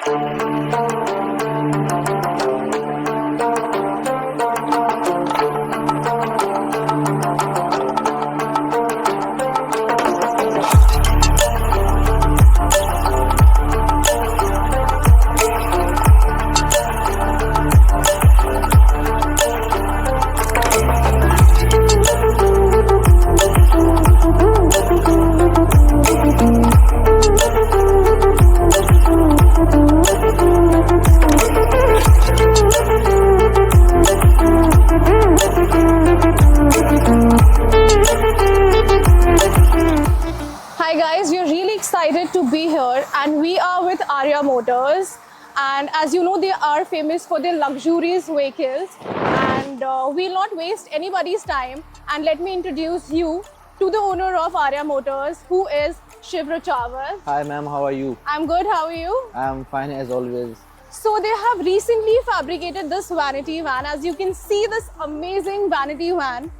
Hi guys, we are really excited to be here and we are with Arya Motors, and as you know they are famous for their luxurious vehicles, and we'll not waste anybody's time and let me introduce you to the owner of Arya Motors, who is Shiv Rachawat. Hi ma'am, how are you? I'm good, how are you? I'm fine as always. So they have recently fabricated this vanity van. As you can see, this amazing vanity van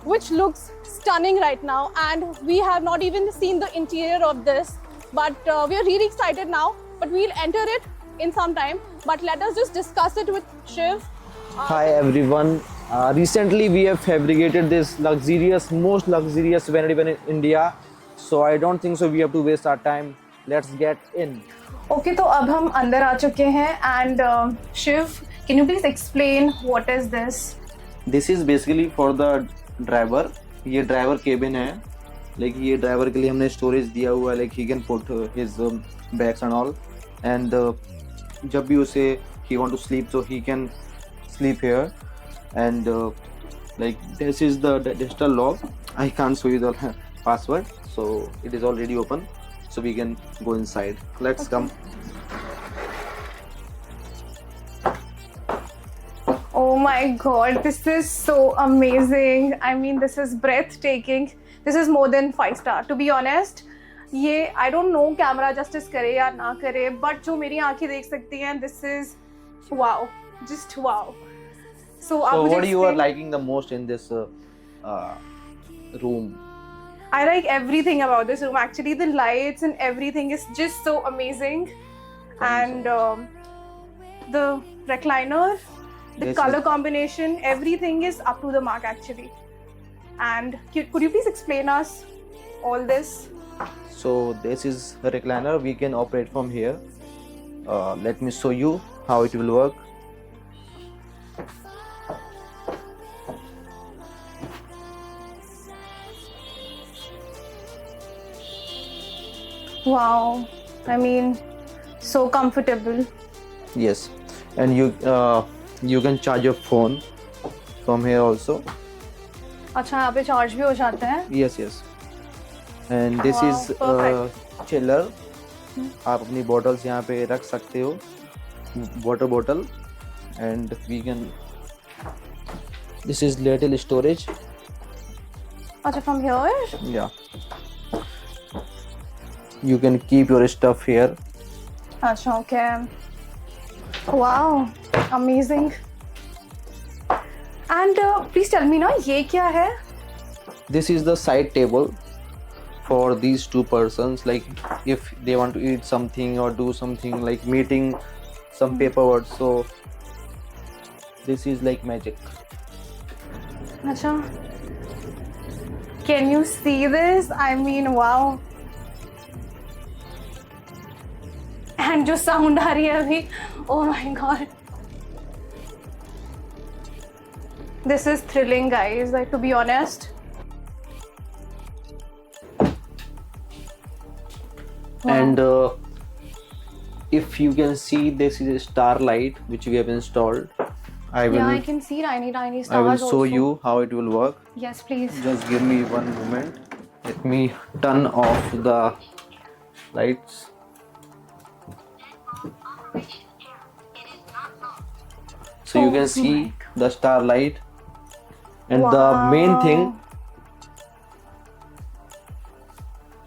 which looks stunning right now, and we have not even seen the interior of this, but we are really excited now, but we'll enter it in some time. But let us just discuss it with Shiv. Hi everyone. Recently we have fabricated this most luxurious vanity van in India. So I don't think so we have to waste our time. Let's get in. Okay, तो अब हम अंदर आ चुके हैं, and Shiv, can you please explain what is this? This is basically for the driver. ये driver cabin है. लाइक ये ड्राइवर के लिए हमने स्टोरेज दिया हुआ है. Like he can put his bags and all, and जब भी उसे he want to sleep so he can sleep here. And like this is the digital lock. I can't show you the password, so it is already open, so we can go inside. Let's come. Oh my god, this is so amazing. I mean, this is breathtaking. This is more than 5-star, to be honest. ये I don't know camera justice करे या ना करे, but जो मेरी आंखें देख सकती हैं, this is wow, just wow. So what you are liking the most in this room? I like everything about this room. Actually, the lights and everything is just so amazing, and the recliner, the color combination, everything is up to the mark actually. And could you please explain us all this? So this is a recliner. We can operate from here. Let me show you how it will work. Wow, I mean, so comfortable. Yes, and you can charge your phone from here also. अच्छा, यहाँ पे charge भी हो जाते हैं? Yes, yes. And this is chiller. आप अपनी bottles यहाँ पे रख सकते हो, water bottle, and we can. This is little storage. अच्छा, from here? Yeah. You can keep your stuff here. अच्छा, okay. Wow, amazing. And please tell me ना, ये क्या है? This is the side table for these two persons. Like if they want to eat something or do something like meeting some paperwork. So this is like magic. अच्छा. Can you see this? I mean, wow. And जो sound आ रही है अभी, oh my god. This is thrilling, guys, like, to be honest. Wow. And if you can see, this is a star light which we have installed. I can see tiny stars. I will show also. you how it will work. Yes, please. Just give me one moment. Let me turn off the lights. So you can see the star light, and the main thing,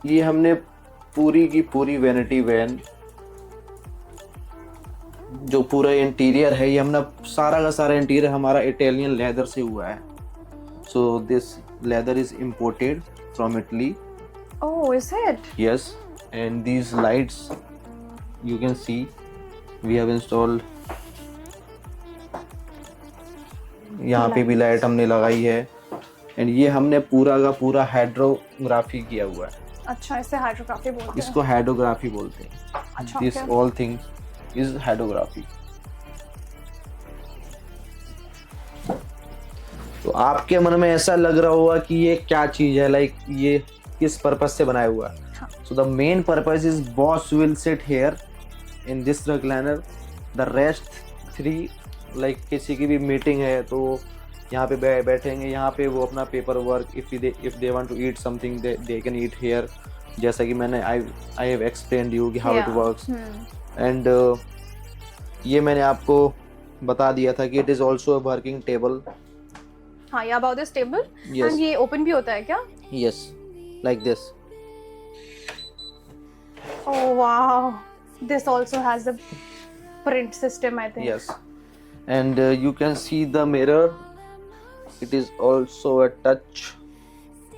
ये हमने पूरी की पूरी vanity van जो पूरा interior है, ये हमने सारा का सारा इंटीरियर हमारा इटालियन लेदर से हुआ है. So this leather is imported from Italy. Oh, is it? Yes, and these lights you can see we have installed, यहाँ पे भी लाइट हमने लगाई है, एंड ये हमने पूरा का पूरा हाइड्रोग्राफी किया हुआ है। अच्छा, इसे हाइड्रोग्राफी बोलते हैं। इसको हाइड्रोग्राफी बोलते हैं। अच्छा, this okay. All things is hydrography. तो आपके मन में ऐसा लग रहा होगा कि ये क्या चीज है, लाइक ये किस पर्पस से बनाया हुआ है। So the main purpose is boss will sit here in this recliner, the rest 3, like किसी की भी मीटिंग है तो यहाँ पे बैठेंगे, यहाँ पे वो अपना paper work, if they want to eat something they can eat here, जैसा कि मैंने आई हैव एक्सप्लेन्ड यू कि हाउ इट वर्क्स। एंड ये मैंने आपको बता दिया था कि it is also a working table. हाँ, ये about this table. Yes. And ये ओपन भी होता है क्या? Yes, like this. Oh wow, this also has a print system, I think. Yes, and you can see the mirror. It is also a touch.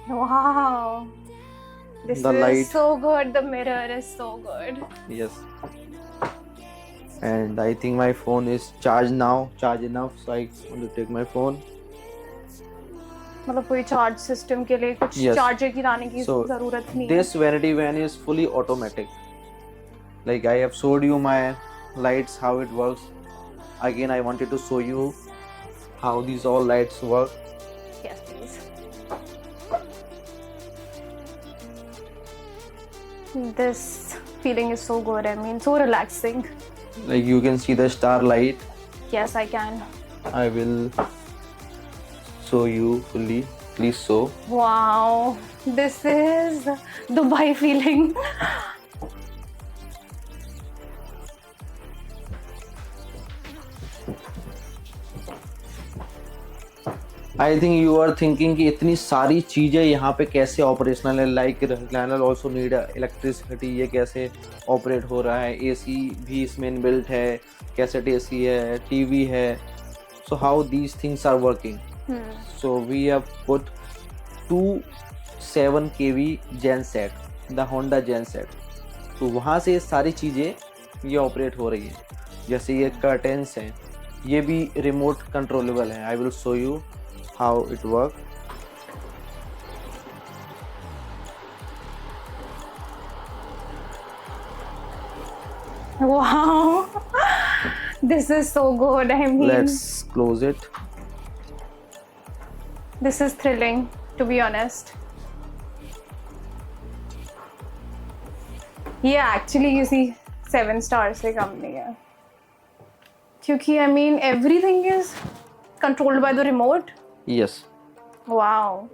Wow, this The is light. so good. The mirror is so good. Yes, and I think my phone is charged enough, so I want to take my phone. मतलब कोई charge system के लिए कुछ Yes. Charger की लाने की So जरूरत नहीं this vanity van is fully automatic. Like I have showed you my lights how it works. Again, I wanted to show you how these all lights work. है। Yes, please. This feeling is so good. I mean, so relaxing. Like you can see the star light. Yes, I can. I will show you fully. Please show. Wow, this is Dubai feeling. I think you are thinking कि इतनी सारी चीज़ें यहाँ पे कैसे operational है, like recliner also need electricity, ये कैसे ऑपरेट हो रहा है, एसी भी इसमें इनबिल्ट है, कैसेट एसी है, टीवी है, so how these things are working. So we have put 2 7 kV gen set, the Honda gen set, तो वहाँ से सारी चीज़ें ये ऑपरेट हो रही हैं। जैसे ये कर्टेंस हैं, ये भी रिमोट कंट्रोलेबल है। I will show you how it works. Wow, this is so good. I mean, Let's close it. this is thrilling, to be honest. Yeah, actually, you see, 7 stars से कम नहीं है, क्योंकि I mean everything is controlled by the remote. Yes, Wow.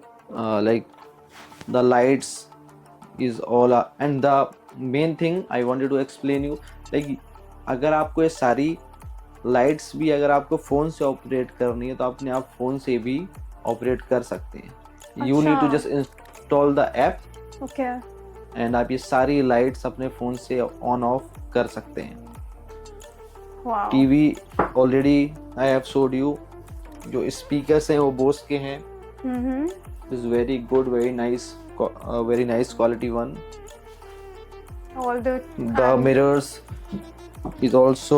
like the lights is all and the main thing I wanted to explain you, like अगर आपको ये सारी lights भी अगर आपको फ़ोन से ऑपरेट करनी है तो अपने आप फ़ोन से भी ऑपरेट कर सकते हैं। You need to just install the app Okay. And आप ये सारी लाइट्स अपने फ़ोन से ऑन ऑफ कर सकते हैं। Wow. TV already I have showed you, जो स्पीकर्स हैं वो बोस के हैं, is very good, very nice quality one. All the The mirrors is also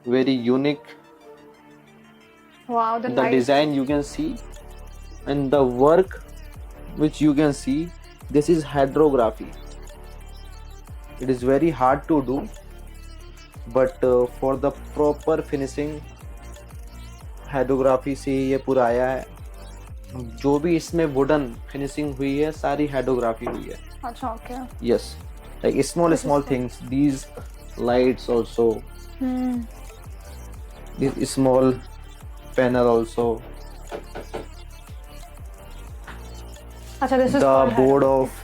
very unique. wow, the The light. design you can see and the work which you can see, this is hydrography. It is very hard to do, but for the proper finishing, hydrography से ये पूरा आया है। जो भी इसमें wooden finishing हुई है सारी हाइड्रोग्राफी हुई है। अच्छा, okay. Yes, like small things, these lights also, this small panel also, अच्छा, this is the called board of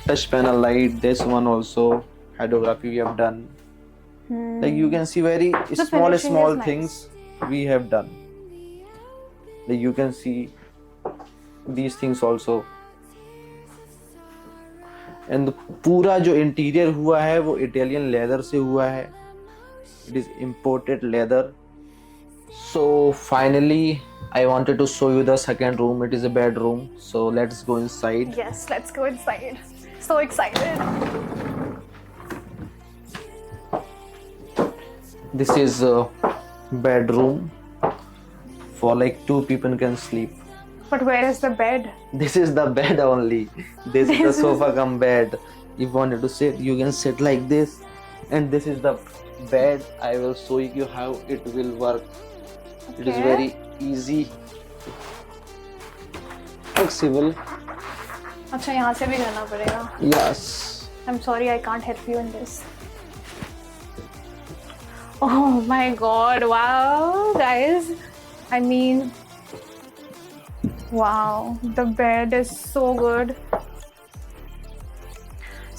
touch panel light, this one also hydrography we have done. Like you can see very finishing small is nice. things we have done. Like you can see these things also. And पूरा जो interior हुआ है वो Italian leather से हुआ है। It is imported leather. So finally I wanted to show you the second room. It is a bedroom, so let's go inside. Yes, let's go inside. So excited. This is a bedroom for like 2 people can sleep. But where is the bed? This is the bed only. This is the sofa cum bed. If you wanted to sit, you can sit like this. And this is the bed. I will show you how it will work. It is Okay. very easy, flexible. अच्छा, यहाँ से भी करना पड़ेगा. Yes. I'm sorry, I can't help you in this. Oh my god, wow, guys. I mean, wow, the bed is so good.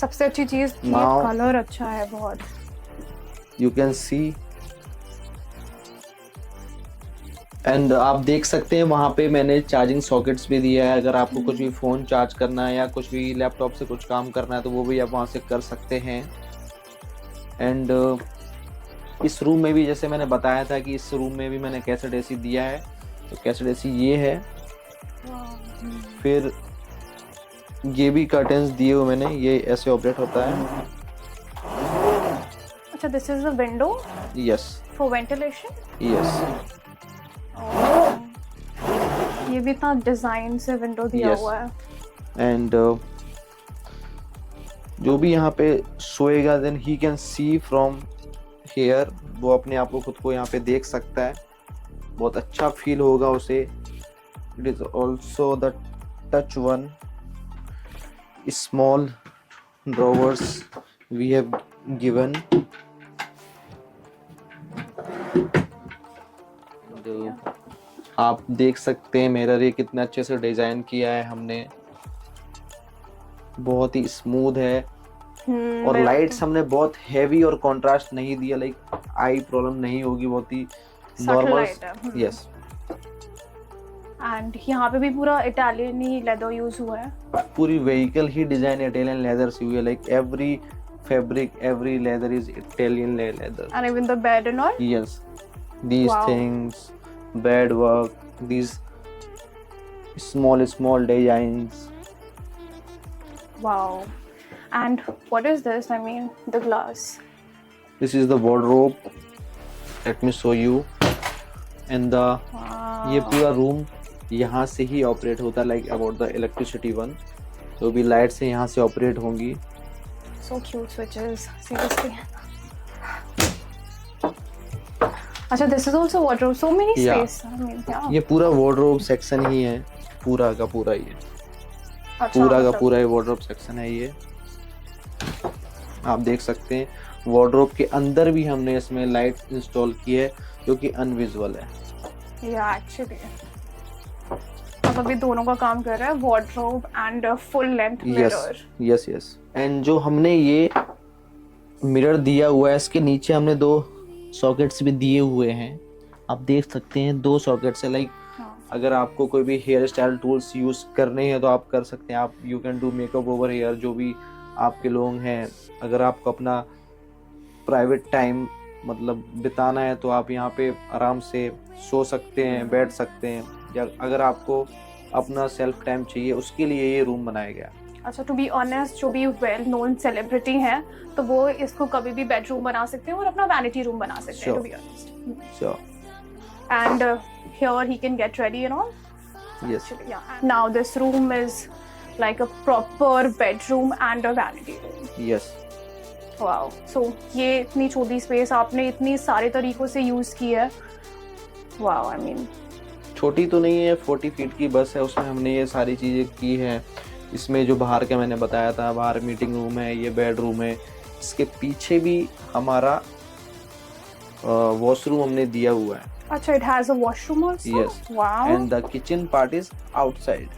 सबसे अच्छी चीज ये Now- कलर अच्छा है बहुत. You can see. एंड आप देख सकते हैं वहाँ पे मैंने चार्जिंग सॉकेट्स भी दिया है. अगर आपको कुछ भी फ़ोन चार्ज करना है या कुछ भी लैपटॉप से कुछ काम करना है तो वो भी आप वहाँ से कर सकते हैं. एंड इस रूम में भी जैसे मैंने बताया था कि इस रूम में भी मैंने कैसेट एसी दिया है. तो कैसेट एसी ये है. फिर ये भी कर्टन्स दिए हुए मैंने. ये ऐसे ऑपरेट होता है. अच्छा, this is the window yes for ventilation. Yes ये भी इतना डिजाइन से विंडो दिया Yes. हुआ है. एंड जो भी यहाँ पे सोएगा then he can see from here. वो अपने आप को खुद को यहाँ पे देख सकता है. बहुत अच्छा फील होगा उसे. It is also the touch one. Small drawers we have given. आप देख सकते हैं मिरर ये कितने अच्छे से डिजाइन किया है हमने. बहुत ही स्मूथ है. और लाइट्स हमने बहुत हैवी और कंट्रास्ट नहीं दिया. लाइक आई प्रॉब्लम नहीं होगी. बहुत ही नॉर्मल. यस. एंड यहाँ पे भी पूरा इटालियन ही लेदर यूज हुआ है. पूरी व्हीकल ही डिजाइन इटालियन लेदर से हुई है. Like every fabric every leather is Italian leather. And even the bed and all. Yes, these Wow. things, bed work, these small designs. Wow. And what is this? I mean, the glass. This is the wardrobe. Let me show you. And Wow. ये पूरा room यहाँ से ही operate होता है. Like about the electricity one. जो भी light से यहाँ से ऑपरेट होंगी. So cute switches. Seriously. अच्छा, this is also wardrobe. So many Yeah. space. I mean, yeah. ये पूरा wardrobe सेक्शन ही है. पूरा का पूरा ये. अच्छा, पूरा का मतलब- पूरा ये wardrobe सेक्शन है ये. आप देख सकते हैं वार्डरोब के अंदर भी हमने इसमें लाइट इंस्टॉल की है जो कि अनविजुअल है. Yeah, actually. अब अभी दोनों का काम कर रहा है, wardrobe and a full length mirror. Yes yes. And जो हमने ये मिरर दिया हुआ है इसके नीचे हमने 2 सॉकेट्स भी दिए हुए हैं. आप देख सकते हैं 2 सॉकेट्स है. लाइक हाँ. अगर आपको कोई भी हेयर स्टाइल टूल्स यूज करने हैं तो आप कर सकते हैं. आप you can do makeup over here. जो भी आपके लोग हैं, अगर आपको अपना प्राइवेट टाइम मतलब बिताना है तो आप यहाँ पे आराम से सो सकते हैं, बैठ सकते हैं. या अगर आपको अपना सेल्फ टाइम चाहिए उसके लिए ये रूम बनाया गया. अच्छा, टू बी ऑनेस्ट, जो भी वेल नोन सेलिब्रिटी हैं तो वो इसको कभी भी बेडरूम बना सकते हैं और अपना वैनिटी रूम बना सकते हैं, Sure. To be honest. So And here he can get ready and all. Yes. Actually, yeah. Now this room is like a proper bedroom and a vanity room. Yes. Wow. So ये इतनी छोटी space आपने इतनी सारे तरीकों से use की है. Wow, I mean. छोटी तो नहीं है, 40 फीट की बस है. उसमें हमने ये सारी चीज़ें की है. इसमें जो बाहर का मैंने बताया था, बाहर मीटिंग रूम है, ये बेडरूम है. इसके पीछे भी हमारा वॉशरूम हमने दिया हुआ है. अच्छा, it has a washroom also. Yes. Wow. And the kitchen part is outside.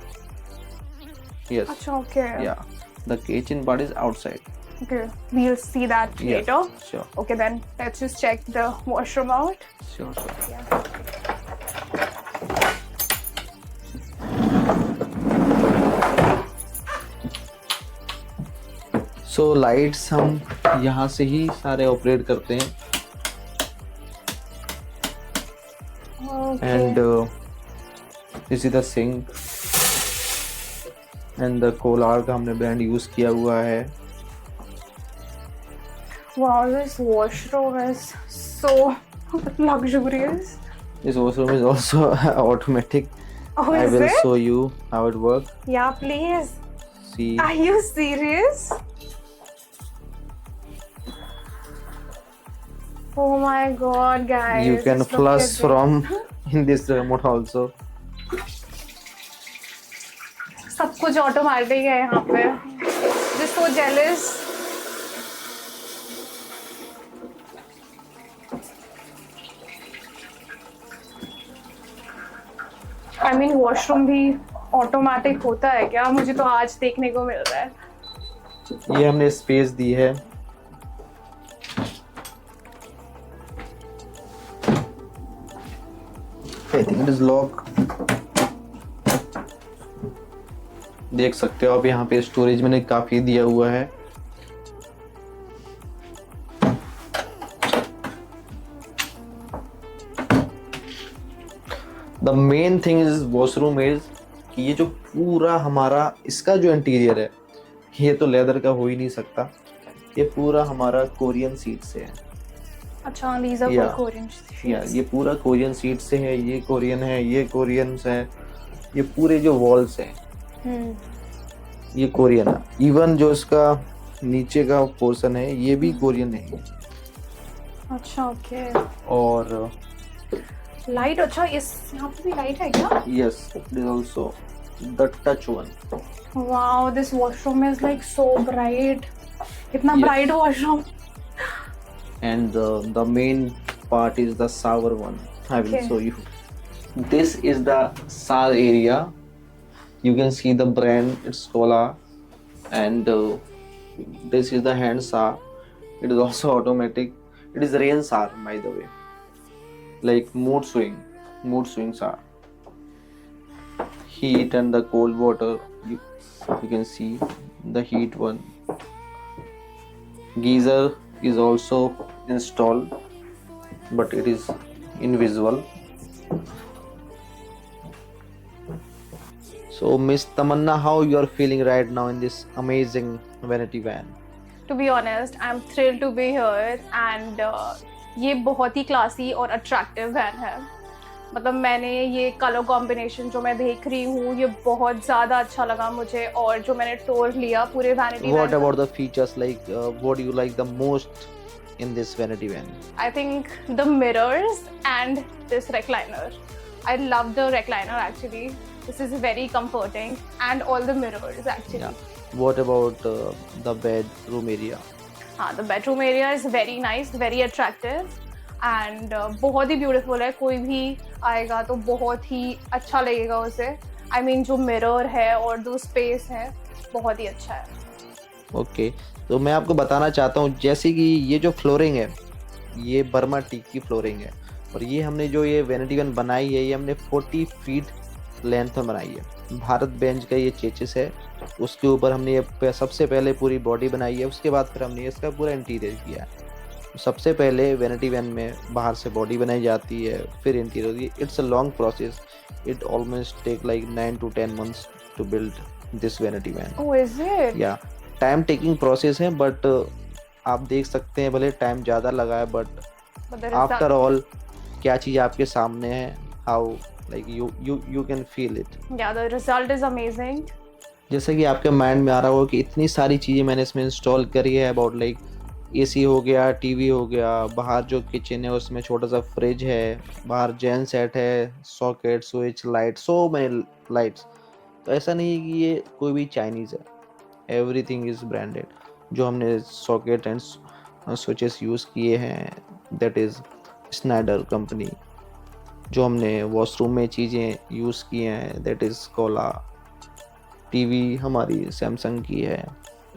Yes. अच्छा, okay. Yeah. The kitchen part is outside. Okay. We'll see that Yes. later. Sure. Okay, then let's just check the washroom out. Sure. Yeah. So lights हम यहाँ से ही सारे operate करते हैं. Okay. And this is the sink. And the Kohler का हमने brand use किया हुआ है. Wow, this washroom is so luxurious. This washroom is also automatic. Oh, I is will it? show you how it works. Yeah, please. See, Are you serious? Oh my god, guys. you can just look flush at from this. in this remote also. सब कुछ automatic है यहाँ पे. Just so jealous. I mean washroom भी automatic होता है क्या? मुझे तो आज देखने को मिल रहा है. ये हमने स्पेस दी है. I think it is lock. देख सकते हो आप यहाँ पे स्टोरेज मैंने काफी दिया हुआ है. The main thing is washroom is कि ये जो पूरा हमारा इसका जो इंटीरियर है ये तो लेदर का हो ही नहीं सकता. ये पूरा हमारा कोरियन सीट से है. अच्छा, these are Yeah. Korean या sheets. ये पूरा कोरियन सीट से है. ये कोरियन है, ये कोरियंस है. ये पूरे जो वॉल्स हैं ये कोरियन है. इवन जो इसका नीचे का पोर्शन है ये भी कोरियन है. अच्छा, ओके. और लाइट, अच्छा इस यहाँ पे भी लाइट है क्या? Yes it is also the touch one. Wow, this washroom is like so bright. इतना Yes. Bright washroom. And the main part is the shower one. I will Okay. show you. This is the shower area. You can see the brand, it's Kola, and this is the hand shower. It is also automatic. It is rain shower, by the way, like mood swing shower. Heat and the cold water. You can see the heat one. Geyser is also installed, but it is invisible. So Miss Tamanna, how you are feeling right now in this amazing vanity van? To be honest, I'm thrilled to be here and ये बहुत ही classy और attractive van है. मतलब मैंने ये colour combination जो मैं देख रही हूँ ये बहुत ज़्यादा अच्छा लगा मुझे. और जो मैंने टूर लिया पूरे vanity What about the features? Like, what do you like the most in this vanity van? I think the mirrors and this recliner. I love the recliner actually. This is very comforting and all the mirrors actually. Yeah. What about the bedroom area? हाँ, the bedroom area is very nice, very attractive and बहुत ही beautiful है. कोई भी आएगा तो बहुत ही अच्छा लगेगा उसे. I mean जो mirror है और जो space है बहुत ही अच्छा है. ओके तो मैं आपको बताना चाहता हूँ जैसे कि ये जो फ्लोरिंग है ये बर्मा टीक की फ्लोरिंग है. और ये हमने जो ये वैनिटी वैन बनाई है ये हमने 40 फीट लेंथ में बनाई है. भारत बेंच का ये चेचिस है. उसके ऊपर हमने ये सबसे पहले पूरी बॉडी बनाई है. उसके बाद फिर हमने इसका पूरा इंटीरियर किया है. सबसे पहले वैनिटी वैन में बाहर से बॉडी बनाई जाती है फिर interior. It's a long process. It almost take like 9 to 10 months to build this vanity van. Oh, is it? Yeah time taking process है बट आप देख सकते हैं भले टाइम ज़्यादा लगा है but But the after result, all क्या चीज़ आपके सामने है. How like you can feel it. yeah, the result is amazing. जैसे कि आपके माइंड में आ रहा हो कि इतनी सारी चीज़ें मैंने इसमें इंस्टॉल करी है. अबाउट लाइक एसी हो गया, टीवी हो गया, बाहर जो किचन है उसमें छोटा सा फ्रिज है, बाहर जेन सेट है, socket, switch, light, so many lights. तो ऐसा नहीं है कि ये कोई भी चाइनीज़ है. Everything is branded. जो हमने सॉकेट एंड स्विचेस यूज़ किए हैं दैट इज़ स्नाइडर कंपनी. जो हमने वॉशरूम में चीज़ें यूज़ की हैं दैट इज़ कोला. टीवी हमारी सैमसंग की है.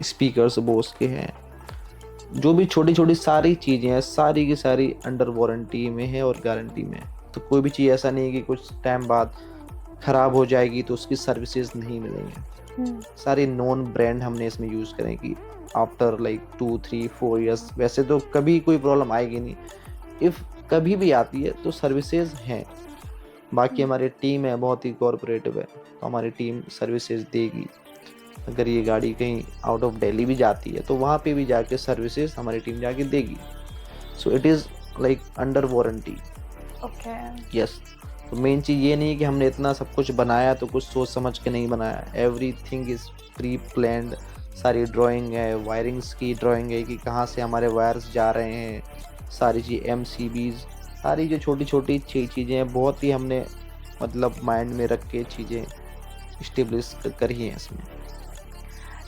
स्पीकर्स बोस के हैं. जो भी छोटी छोटी सारी चीज़ें हैं सारी की सारी अंडर वारंटी में है और गारंटी में. तो कोई भी चीज़ ऐसा नहीं है कि कुछ टाइम बाद ख़राब हो जाएगी तो उसकी सर्विसेज नहीं मिलेंगी. सारी नॉन ब्रांड हमने इसमें यूज़ करेंगी. आफ्टर लाइक 2, 3, 4 ईयर्स वैसे तो कभी कोई प्रॉब्लम आएगी नहीं. इफ़ कभी भी आती है तो सर्विसेज हैं. बाकी हमारी टीम है बहुत ही कॉरपोरेटिव है तो हमारी टीम सर्विसेज देगी. अगर ये गाड़ी कहीं आउट ऑफ दिल्ली भी जाती है तो वहाँ पे भी जाके सर्विसेज हमारी टीम जाके देगी. So it is like under warranty. Okay. Yes. तो मेन चीज़ ये नहीं कि हमने इतना सब कुछ बनाया तो कुछ सोच समझ के नहीं बनाया. Everything is pre planned. सारी ड्राइंग है, वायरिंग्स की ड्राइंग है कि कहाँ से हमारे वायर्स जा रहे हैं, सारी चीज़ MCBs, सारी जो छोटी छोटी चीज़ें हैं बहुत ही हमने मतलब माइंड में रख के चीज़ें इस्टेब्लिश करी हैं इसमें.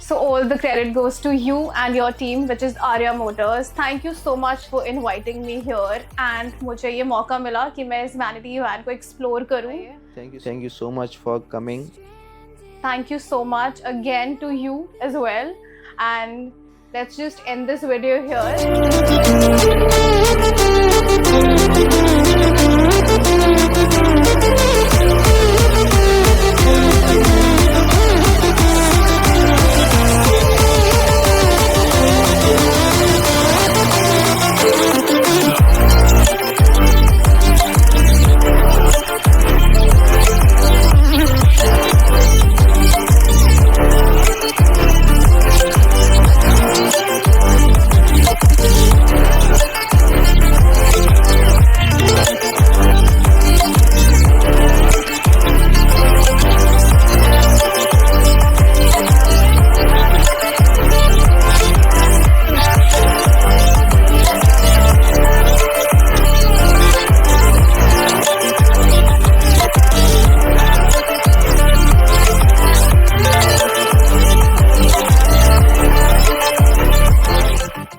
So all the credit goes to you and your team, which is Arya Motors. Thank you so much for inviting me here, and मुझे ये मौका मिला कि मैं इस वैनिटी वैन को एक्सप्लोर करूँ. Thank you so much for coming. Thank you so much again to you as well, and let's just end this video here.